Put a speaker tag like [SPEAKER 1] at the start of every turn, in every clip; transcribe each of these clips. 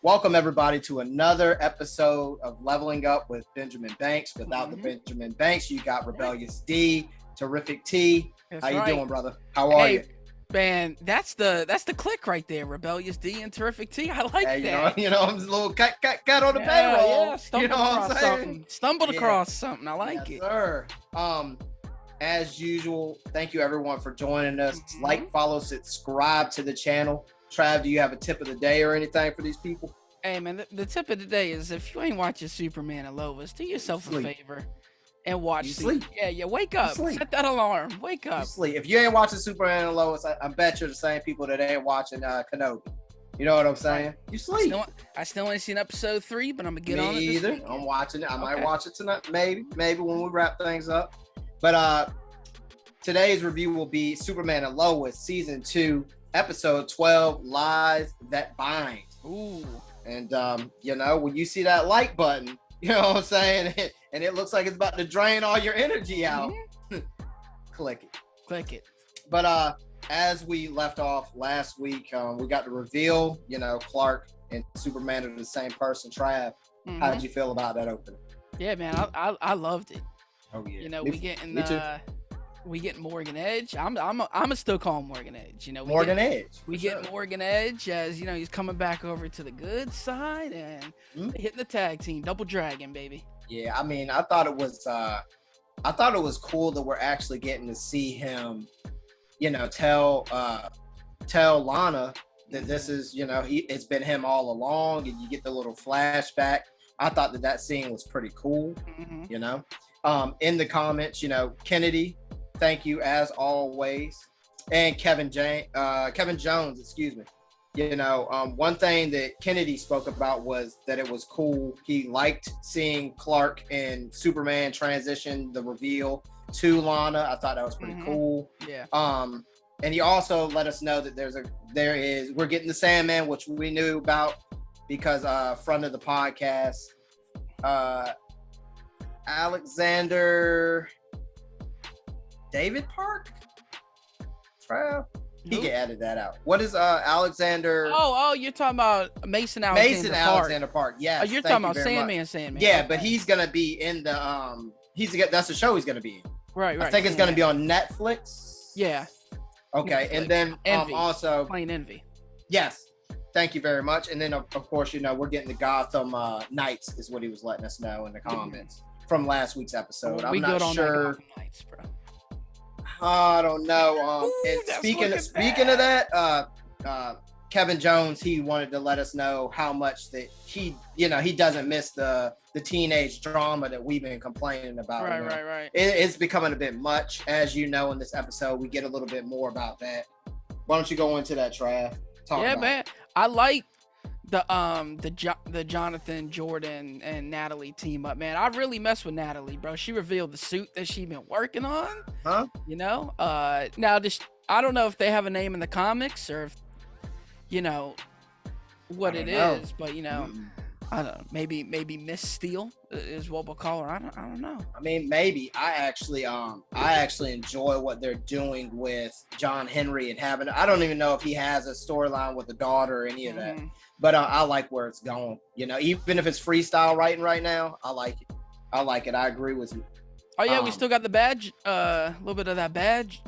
[SPEAKER 1] Welcome everybody to another episode of Leveling Up with Benjamin Banks. Without the Benjamin Banks, you got Rebellious D, Terrific T. How you doing, brother? How are you?
[SPEAKER 2] Man, that's the click right there. Rebellious D and Terrific T. I like that.
[SPEAKER 1] You know, I'm just a little cut on the payroll.
[SPEAKER 2] Yeah, stumbled across something. I like it.
[SPEAKER 1] Sir. As usual, thank you everyone for joining us. Like, follow, subscribe to the channel. Trav, do you have a tip of the day or anything for these people?
[SPEAKER 2] Hey man, the tip of the day is if you ain't watching Superman and Lois, do yourself a favor and watch.
[SPEAKER 1] Sleep.
[SPEAKER 2] Yeah, wake up. Set that alarm. Wake up.
[SPEAKER 1] Sleep. If you ain't watching Superman and Lois, I bet you're the same people that ain't watching Kenobi. You know what I'm saying? You sleep.
[SPEAKER 2] I still ain't seen episode 3, but I'm gonna get on it.
[SPEAKER 1] Me either. I'm watching it. I might watch it tonight. Maybe when we wrap things up. But today's review will be Superman and Lois season 2. Episode 12, Lies That Bind.
[SPEAKER 2] Ooh.
[SPEAKER 1] And, when you see that like button, you know what I'm saying? And it looks like it's about to drain all your energy out. Click it. But as we left off last week, we got to reveal, Clark and Superman are the same person, Trav. How did you feel about that opening?
[SPEAKER 2] Yeah, man, I loved it.
[SPEAKER 1] Oh, yeah.
[SPEAKER 2] We get Morgan Edge. I'm still call him Morgan Edge.
[SPEAKER 1] Morgan Edge.
[SPEAKER 2] We get Morgan Edge as he's coming back over to the good side and hitting the tag team, double dragon, baby.
[SPEAKER 1] Yeah, I mean, I thought it was cool that we're actually getting to see him, tell Lana that this is, it's been him all along, and you get the little flashback. I thought that scene was pretty cool. In the comments, Kennedy. Thank you as always, and Kevin Jones, excuse me. One thing that Kennedy spoke about was that it was cool. He liked seeing Clark and Superman transition the reveal to Lana. I thought that was pretty cool.
[SPEAKER 2] Yeah.
[SPEAKER 1] And he also let us know that we're getting the Sandman, which we knew about because friend of the podcast, Alexander David Park? Trav? He can edit that out. What is Alexander?
[SPEAKER 2] Oh, you're talking about Mason Alexander Park.
[SPEAKER 1] Yes.
[SPEAKER 2] You're talking about Sandman.
[SPEAKER 1] Yeah, okay. But he's gonna be in the that's the show he's gonna be in.
[SPEAKER 2] Right.
[SPEAKER 1] I think it's gonna be on Netflix.
[SPEAKER 2] Yeah.
[SPEAKER 1] Okay,
[SPEAKER 2] Netflix.
[SPEAKER 1] And then
[SPEAKER 2] Envy.
[SPEAKER 1] also
[SPEAKER 2] Plain Envy.
[SPEAKER 1] Yes. Thank you very much. And then of course, we're getting the Gotham Knights is what he was letting us know in the comments from last week's episode. I'm not sure.
[SPEAKER 2] Gotham Knights, bro.
[SPEAKER 1] I don't know. And speaking of that, Kevin Jones, he wanted to let us know how much that he doesn't miss the teenage drama that we've been complaining about.
[SPEAKER 2] Right.
[SPEAKER 1] It's becoming a bit much, as you know. In this episode, we get a little bit more about that. Why don't you go into that, Trav?
[SPEAKER 2] Man. I like the Jonathan, Jordan, and Natalie team up, man. I really mess with Natalie, bro. She revealed the suit that she been working on.
[SPEAKER 1] Huh?
[SPEAKER 2] Now I don't know if they have a name in the comics or if what it is, but I don't know. Maybe Miss Steel is what we'll call her. I don't know.
[SPEAKER 1] I mean, maybe. I actually enjoy what they're doing with John Henry and having. I don't even know if he has a storyline with a daughter or any of that. But I like where it's going. Even if it's freestyle writing right now, I like it. I agree with you.
[SPEAKER 2] Oh yeah, we still got the badge. A little bit of that badge,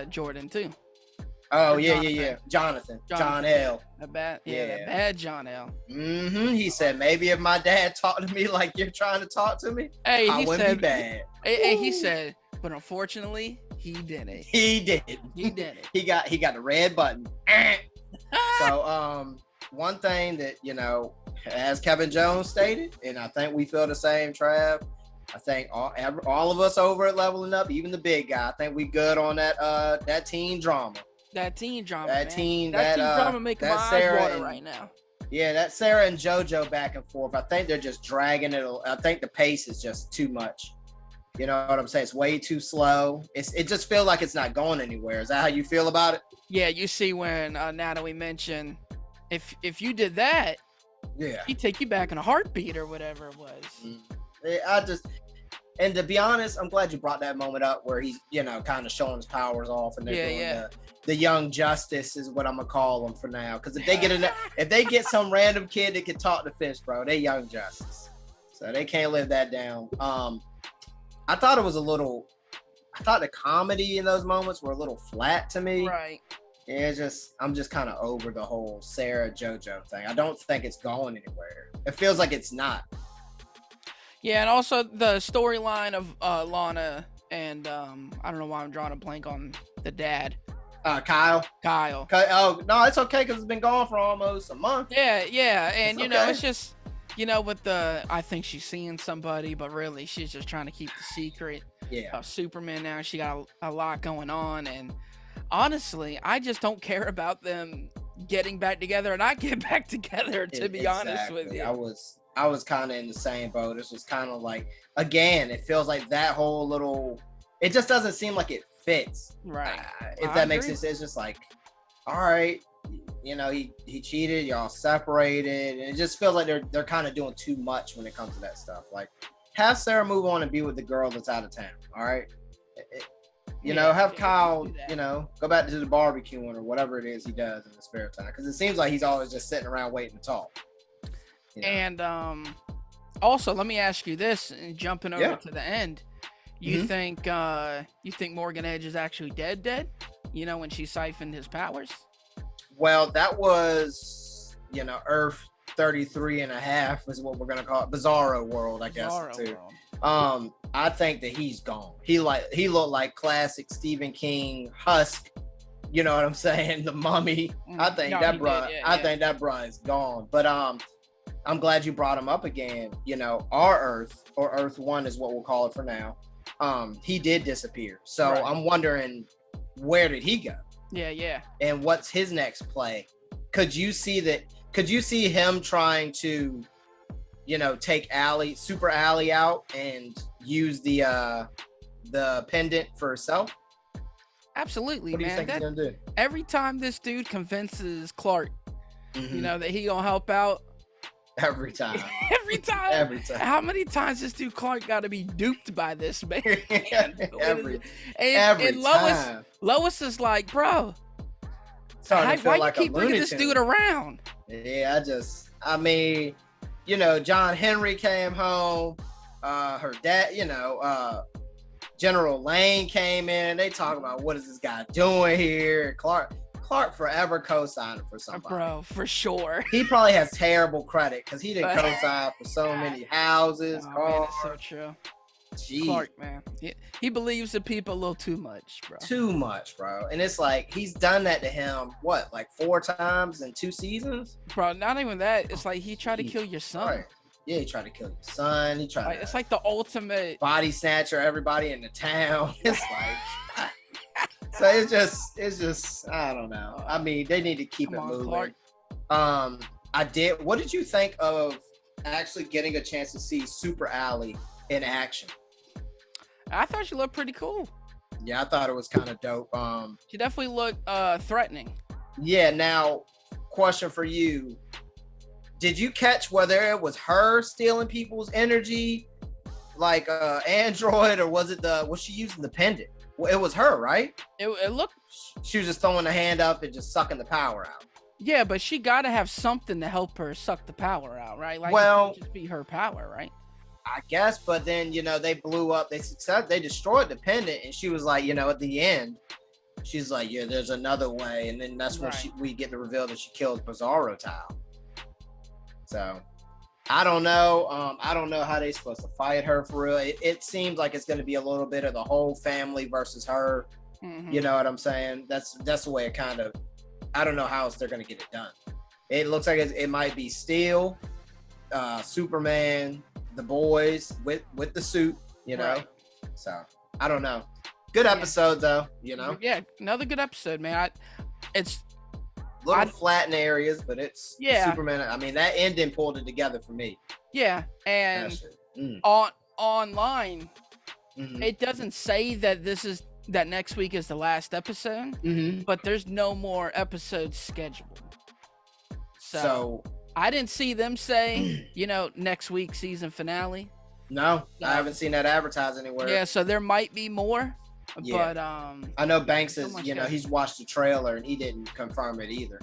[SPEAKER 2] Jordan too.
[SPEAKER 1] Oh yeah. Jonathan. John L.
[SPEAKER 2] That bad John L.
[SPEAKER 1] He said, maybe if my dad talked to me like you're trying to talk to me, I wouldn't be bad.
[SPEAKER 2] He said, but unfortunately, he didn't.
[SPEAKER 1] He did. He got the red button. So one thing that as Kevin Jones stated, and I think we feel the same, Trav. I think all of us over at Leveling Up, even the big guy, I think we good on that teen drama.
[SPEAKER 2] That teen drama,
[SPEAKER 1] that
[SPEAKER 2] man.
[SPEAKER 1] teen
[SPEAKER 2] drama making my eyes water right now.
[SPEAKER 1] Yeah, that Sarah and JoJo back and forth. I think they're just dragging it. I think the pace is just too much. You know what I'm saying? It's way too slow. It just feels like it's not going anywhere. Is that how you feel about it?
[SPEAKER 2] Yeah, you see when Natalie mentioned if you did that,
[SPEAKER 1] yeah,
[SPEAKER 2] he'd take you back in a heartbeat or whatever it was.
[SPEAKER 1] And to be honest, I'm glad you brought that moment up where he's, kind of showing his powers off, and they're doing the young justice is what I'm gonna call them for now. Because if they get some random kid that can talk to fish, bro, they young justice, so they can't live that down. I thought the comedy in those moments were a little flat to me.
[SPEAKER 2] Right.
[SPEAKER 1] Yeah, I'm just kind of over the whole Sarah JoJo thing. I don't think it's going anywhere. It feels like it's not.
[SPEAKER 2] Yeah, and also the storyline of Lana and I don't know why I'm drawing a blank on the dad.
[SPEAKER 1] Kyle. Oh no, it's okay because it's been gone for almost a month.
[SPEAKER 2] Yeah, and it's just with I think she's seeing somebody, but really she's just trying to keep the secret.
[SPEAKER 1] Yeah.
[SPEAKER 2] Superman now, she got a lot going on, and honestly, I just don't care about them getting back together or not getting back together. To be honest with you,
[SPEAKER 1] I was kind of in the same boat. It's just kind of like, again, it feels like that whole little. It just doesn't seem like it fits.
[SPEAKER 2] Right.
[SPEAKER 1] If that makes sense, it's just like, all right, he cheated, y'all separated, and it just feels like they're kind of doing too much when it comes to that stuff. Like, have Sarah move on and be with the girl that's out of town. All right. Have Kyle, go back to the barbecuing or whatever it is he does in his spare time. Because it seems like he's always just sitting around waiting to talk.
[SPEAKER 2] And also, let me ask you this, and jumping over to the end, you think Morgan Edge is actually dead? When she siphoned his powers?
[SPEAKER 1] Well, that was, Earth 33 and a half is what we're going to call it. Bizarro world, I guess, too. I think that he's gone. He looked like classic Stephen King Husk. You know what I'm saying? The Mummy. I think that bruh is gone. But I'm glad you brought him up again. Our Earth, or Earth 1 is what we'll call it for now. He did disappear. So I'm wondering, where did he go?
[SPEAKER 2] Yeah.
[SPEAKER 1] And what's his next play? Could you see him trying to, take Super Allie out and use the pendant for herself?
[SPEAKER 2] Absolutely,
[SPEAKER 1] what do you
[SPEAKER 2] man.
[SPEAKER 1] Think he's gonna do?
[SPEAKER 2] Every time this dude convinces Clark, that he gonna help out.
[SPEAKER 1] Every time.
[SPEAKER 2] How many times this dude Clark got to be duped by this man?
[SPEAKER 1] every
[SPEAKER 2] and
[SPEAKER 1] time.
[SPEAKER 2] Lois is like, bro,
[SPEAKER 1] why
[SPEAKER 2] you keep bringing this dude around?
[SPEAKER 1] Yeah, John Henry came home. Her dad, General Lane came in. They talk about what is this guy doing here. Clark forever co-signing for somebody.
[SPEAKER 2] Bro, for sure.
[SPEAKER 1] He probably has terrible credit because he didn't co-sign for so many houses, cars.
[SPEAKER 2] Man, that's so true.
[SPEAKER 1] Jeez.
[SPEAKER 2] Clark, man. He believes in people a little too much, bro.
[SPEAKER 1] Too much, bro. And it's like, he's done that to him, what, like 4 times in 2 seasons?
[SPEAKER 2] Bro, not even that. It's like he tried to kill your son.
[SPEAKER 1] Right. Yeah, he tried to kill your son. He tried to...
[SPEAKER 2] It's like the ultimate...
[SPEAKER 1] body snatcher everybody in the town. It's like... So it's just I don't know. I mean, they need to keep it moving. Clark. What did you think of actually getting a chance to see Super Allie in action?
[SPEAKER 2] I thought she looked pretty cool.
[SPEAKER 1] Yeah, I thought it was kind of dope.
[SPEAKER 2] She definitely looked threatening.
[SPEAKER 1] Yeah, now question for you. Did you catch whether it was her stealing people's energy like Android, or was she using the pendant? Well, it was her, right?
[SPEAKER 2] It looked...
[SPEAKER 1] She was just throwing the hand up and just sucking the power out.
[SPEAKER 2] Yeah, but she got to have something to help her suck the power out, right? Like,
[SPEAKER 1] well,
[SPEAKER 2] it can't just be her power, right?
[SPEAKER 1] I guess, but then, they blew up. They destroyed the pendant, and she was like, at the end, she's like, yeah, there's another way. And then that's when we get the reveal that she kills Bizarro Tile. So... I don't know. I don't know how they're supposed to fight her for real. It seems like it's going to be a little bit of the whole family versus her. Mm-hmm. You know what I'm saying? That's the way it kind of. I don't know how else they're going to get it done. It looks like it might be Steel, Superman, the boys with the suit. Right. So I don't know. Good episode though.
[SPEAKER 2] Yeah, another good episode, man. It's.
[SPEAKER 1] Little flat in areas, but it's Superman. I mean, that ending pulled it together for me.
[SPEAKER 2] Yeah, and online, it doesn't say that next week is the last episode, but there's no more episodes scheduled. So I didn't see them say, next week season finale.
[SPEAKER 1] No, I haven't seen that advertised anywhere.
[SPEAKER 2] Yeah, so there might be more. Yeah. But
[SPEAKER 1] I know Banks is, he's watched the trailer and he didn't confirm it either.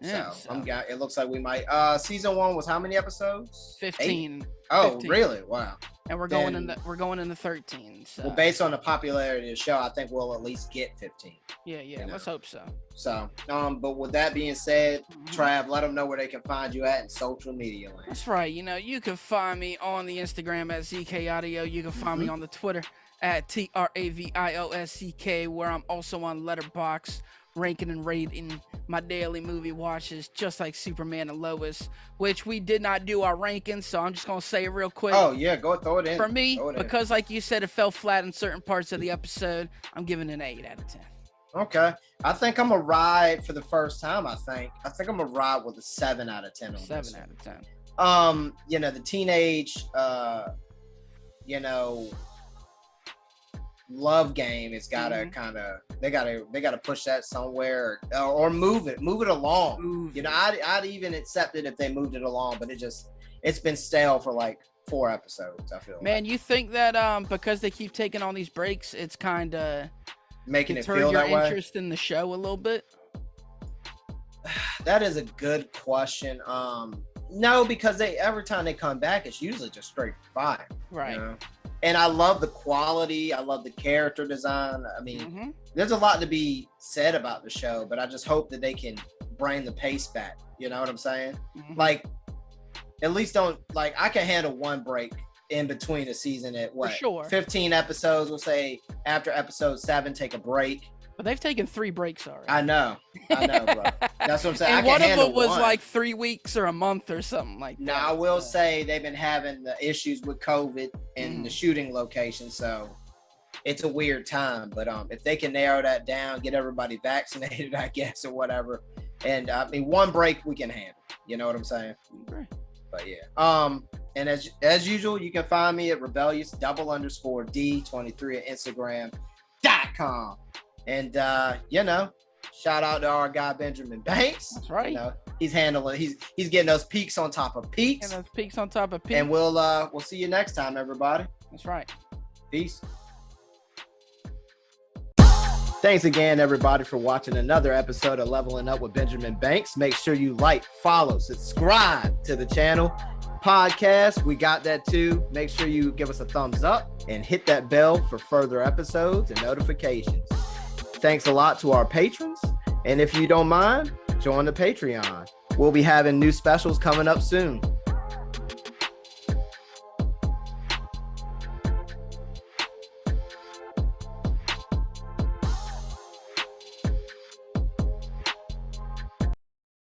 [SPEAKER 1] Yeah, so it looks like we might. Season 1 was how many episodes?
[SPEAKER 2] 15.
[SPEAKER 1] 8? Oh, 15. Really? Wow.
[SPEAKER 2] And we're going into 13. So.
[SPEAKER 1] Well, based on the popularity of the show, I think we'll at least get 15.
[SPEAKER 2] Yeah. Let's hope so.
[SPEAKER 1] So, but with that being said, Trav, let them know where they can find you at in social media land.
[SPEAKER 2] That's right. You can find me on the Instagram at ZK Audio. You can find me on the Twitter at TRAVIOSCK, where I'm also on Letterboxd, ranking and rating my daily movie watches, just like Superman and Lois, which we did not do our rankings, so I'm just gonna say it real quick.
[SPEAKER 1] Oh yeah, go throw it in.
[SPEAKER 2] For me, because like you said, it fell flat in certain parts of the episode, I'm giving it an 8 out of 10.
[SPEAKER 1] Okay, I think I'm gonna ride for the first time. I think I'm gonna ride with a 7 out of 10 on
[SPEAKER 2] 7 out of 10.
[SPEAKER 1] The teenage, love game has gotta they gotta push that somewhere or move it along. I'd even accept it if they moved it along, but it's been stale for like 4 episodes. I feel
[SPEAKER 2] you think that because they keep taking all these breaks, it's kind of
[SPEAKER 1] making it feel that way?
[SPEAKER 2] Your interest in the show a little bit?
[SPEAKER 1] That is a good question. No, because every time they come back, it's usually just straight fire.
[SPEAKER 2] Right.
[SPEAKER 1] And I love the quality. I love the character design. I mean, there's a lot to be said about the show, but I just hope that they can bring the pace back. You know what I'm saying? Like, at least I can handle one break in between a season at what?
[SPEAKER 2] For sure.
[SPEAKER 1] 15 episodes. We'll say after episode 7, take a break.
[SPEAKER 2] But they've taken 3 breaks already.
[SPEAKER 1] I know, bro. That's what I'm saying.
[SPEAKER 2] And one of them was like 3 weeks or a month or something like that.
[SPEAKER 1] Now, I will say they've been having the issues with COVID and the shooting location, so it's a weird time. But if they can narrow that down, get everybody vaccinated, I guess, or whatever. And one break we can handle. You know what I'm saying?
[SPEAKER 2] Right.
[SPEAKER 1] But yeah. And as usual, you can find me at rebellious_D23 at Instagram.com. And shout out to our guy Benjamin Banks.
[SPEAKER 2] That's right.
[SPEAKER 1] He's handling. He's getting those peaks on top of peaks.
[SPEAKER 2] And those peaks on top of peaks.
[SPEAKER 1] And we'll see you next time, everybody.
[SPEAKER 2] That's right.
[SPEAKER 1] Peace. Thanks again, everybody, for watching another episode of Leveling Up with Benjamin Banks. Make sure you like, follow, subscribe to the channel. Podcast, we got that too. Make sure you give us a thumbs up and hit that bell for further episodes and notifications. Thanks a lot to our patrons. And if you don't mind, join the Patreon. We'll be having new specials coming up soon.